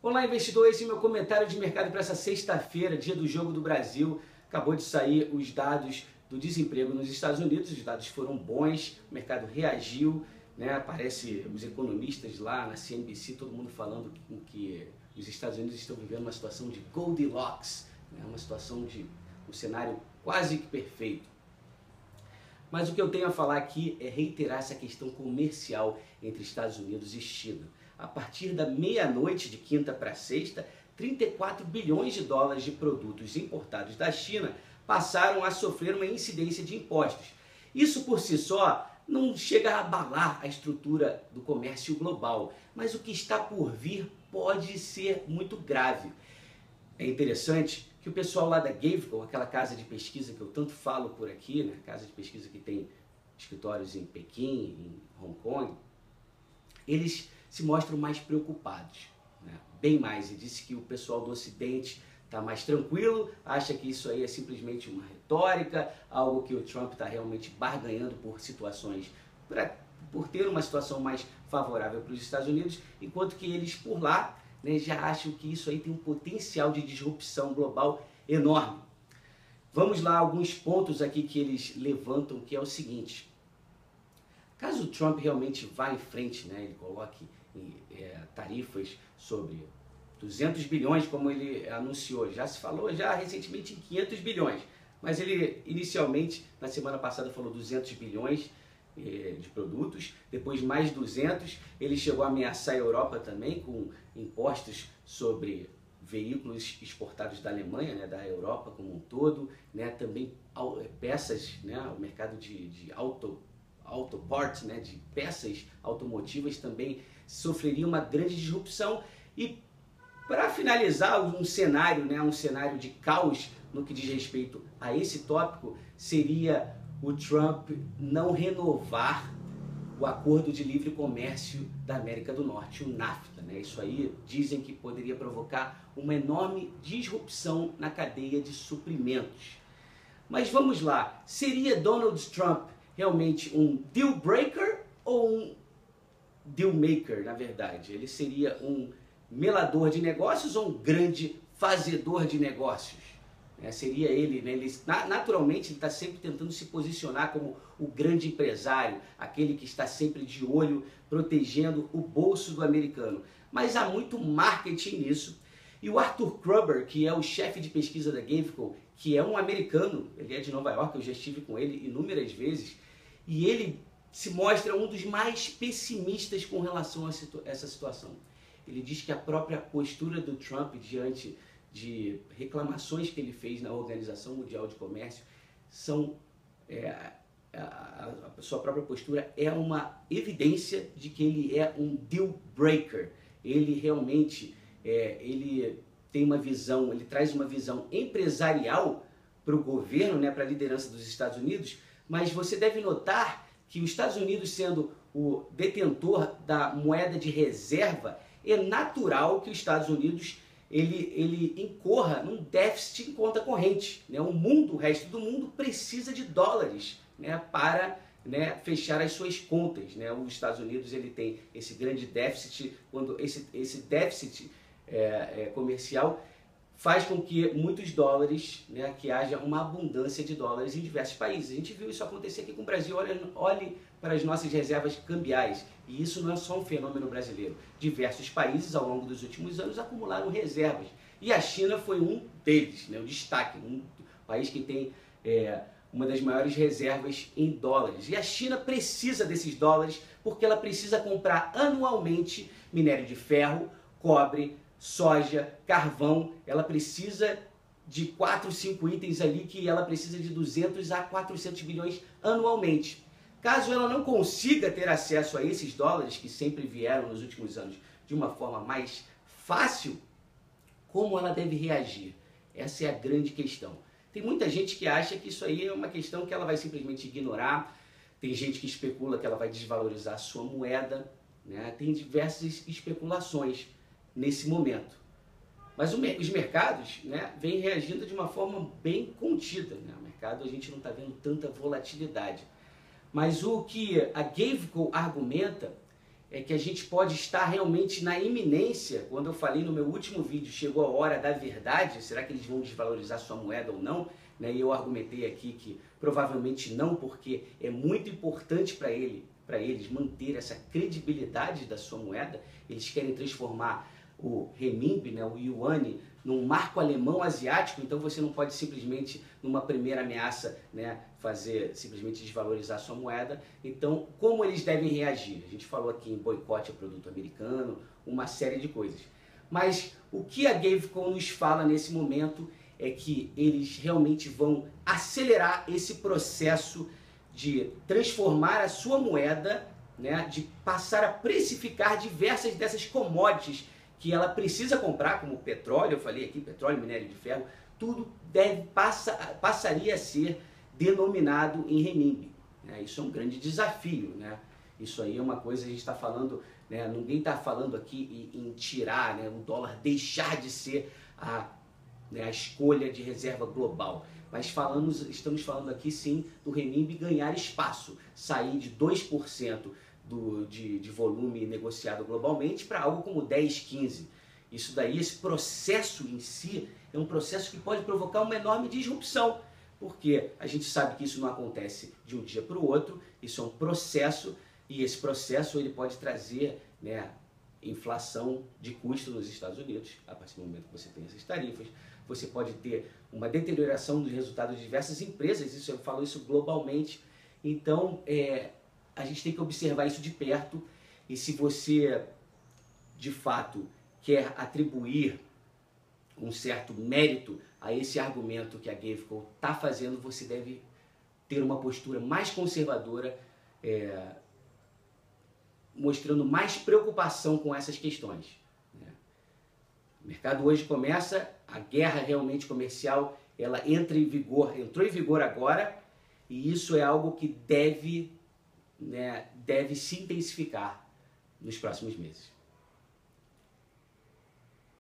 Olá, investidor, esse é o meu comentário de mercado para essa sexta-feira, dia do Jogo do Brasil. Acabou de sair os dados do desemprego nos Estados Unidos, os dados foram bons, o mercado reagiu, né? Parece os economistas lá na CNBC, todo mundo falando que os Estados Unidos estão vivendo uma situação de Goldilocks, né? Uma situação de um cenário quase que perfeito. Mas o que eu tenho a falar aqui é reiterar essa questão comercial entre Estados Unidos e China. A partir da meia-noite de quinta para sexta, 34 bilhões de dólares de produtos importados da China passaram a sofrer uma incidência de impostos. Isso por si só não chega a abalar a estrutura do comércio global, mas o que está por vir pode ser muito grave. É interessante que o pessoal lá da Gavekal, aquela casa de pesquisa que eu tanto falo por aqui, né, casa de pesquisa que tem escritórios em Pequim, em Hong Kong, eles se mostram mais preocupados, né? Bem mais. E disse que o pessoal do Ocidente está mais tranquilo, acha que isso aí é simplesmente uma retórica, algo que o Trump está realmente barganhando por situações, por ter uma situação mais favorável para os Estados Unidos, enquanto que eles por lá, né, já acham que isso aí tem um potencial de disrupção global enorme. Vamos lá, alguns pontos aqui que eles levantam, que é o seguinte: caso o Trump realmente vá em frente, né, ele coloque tarifas sobre 200 bilhões, como ele anunciou, já se falou já recentemente em 500 bilhões, mas ele inicialmente, na semana passada, falou 200 bilhões de produtos, depois mais 200, ele chegou a ameaçar a Europa também com impostos sobre veículos exportados da Alemanha, né, da Europa como um todo, né, também peças, né, o mercado de auto parts, né, de peças automotivas também sofreria uma grande disrupção. E para finalizar um cenário, né, um cenário de caos no que diz respeito a esse tópico, seria o Trump não renovar o Acordo de Livre Comércio da América do Norte, o NAFTA, né? Isso aí dizem que poderia provocar uma enorme disrupção na cadeia de suprimentos. Mas vamos lá, seria Donald Trump realmente um deal breaker ou um deal maker, na verdade? Ele seria um melador de negócios ou um grande fazedor de negócios? Seria ele, né? Naturalmente ele está sempre tentando se posicionar como o grande empresário, aquele que está sempre de olho, protegendo o bolso do americano. Mas há muito marketing nisso. E o Arthur Kruber, que é o chefe de pesquisa da Gavekal, que é um americano, ele é de Nova York, eu já estive com ele inúmeras vezes, e ele se mostra um dos mais pessimistas com relação a essa situação. Ele diz que a própria postura do Trump diante de reclamações que ele fez na Organização Mundial de Comércio a sua própria postura é uma evidência de que ele é um deal breaker. Ele realmente ele tem uma visão, ele traz uma visão empresarial para o governo, né, para a liderança dos Estados Unidos, mas você deve notar que os Estados Unidos, sendo o detentor da moeda de reserva, é natural que os Estados Unidos ele incorra num déficit em conta corrente, né? O resto do mundo precisa de dólares, né, para, né, fechar as suas contas, né? Os Estados Unidos ele tem esse grande déficit, quando esse déficit comercial faz com que muitos dólares, né, que haja uma abundância de dólares em diversos países. A gente viu isso acontecer aqui com o Brasil. Olhe para as nossas reservas cambiais. E isso não é só um fenômeno brasileiro. Diversos países, ao longo dos últimos anos, acumularam reservas. E a China foi um deles, né, o destaque. Um país que tem uma das maiores reservas em dólares. E a China precisa desses dólares porque ela precisa comprar anualmente minério de ferro, cobre, soja, carvão. Ela precisa de 4, 5 itens ali que ela precisa de 200 a 400 bilhões anualmente. Caso ela não consiga ter acesso a esses dólares que sempre vieram nos últimos anos de uma forma mais fácil, como ela deve reagir? Essa é a grande questão. Tem muita gente que acha que isso aí é uma questão que ela vai simplesmente ignorar. Tem gente que especula que ela vai desvalorizar a sua moeda, né? Tem diversas especulações nesse momento. Mas os mercados, né, vêm reagindo de uma forma bem contida, né? O mercado, a gente não está vendo tanta volatilidade. Mas o que a Gavekal argumenta é que a gente pode estar realmente na iminência, quando eu falei no meu último vídeo, chegou a hora da verdade, será que eles vão desvalorizar sua moeda ou não? E eu argumentei aqui que provavelmente não, porque é muito importante para eles manter essa credibilidade da sua moeda. Eles querem transformar o renminbi, o yuan, num marco alemão asiático, então você não pode simplesmente, numa primeira ameaça, simplesmente desvalorizar a sua moeda. Então, como eles devem reagir? A gente falou aqui em boicote ao produto americano, uma série de coisas. Mas o que a Gavecon nos fala nesse momento é que eles realmente vão acelerar esse processo de transformar a sua moeda, de passar a precificar diversas dessas commodities que ela precisa comprar, como petróleo, eu falei aqui, petróleo, minério de ferro, tudo passaria a ser denominado em renminbi. Isso é um grande desafio. Isso aí é uma coisa, a gente está falando, ninguém está falando aqui em tirar, o dólar deixar de ser a escolha de reserva global. Mas estamos falando aqui sim do renminbi ganhar espaço, sair de 2% de volume negociado globalmente para algo como 10, 15. Isso daí, esse processo em si, é um processo que pode provocar uma enorme disrupção, porque a gente sabe que isso não acontece de um dia para o outro, isso é um processo, e esse processo ele pode trazer inflação de custo nos Estados Unidos, a partir do momento que você tem essas tarifas. Você pode ter uma deterioração dos resultados de diversas empresas, eu falo isso globalmente. Então, a gente tem que observar isso de perto, e se você, de fato, quer atribuir um certo mérito a esse argumento que a Gavecon está fazendo, você deve ter uma postura mais conservadora, mostrando mais preocupação com essas questões. O mercado hoje começa, a guerra realmente comercial, ela entrou em vigor agora, e isso é algo que deve se intensificar nos próximos meses.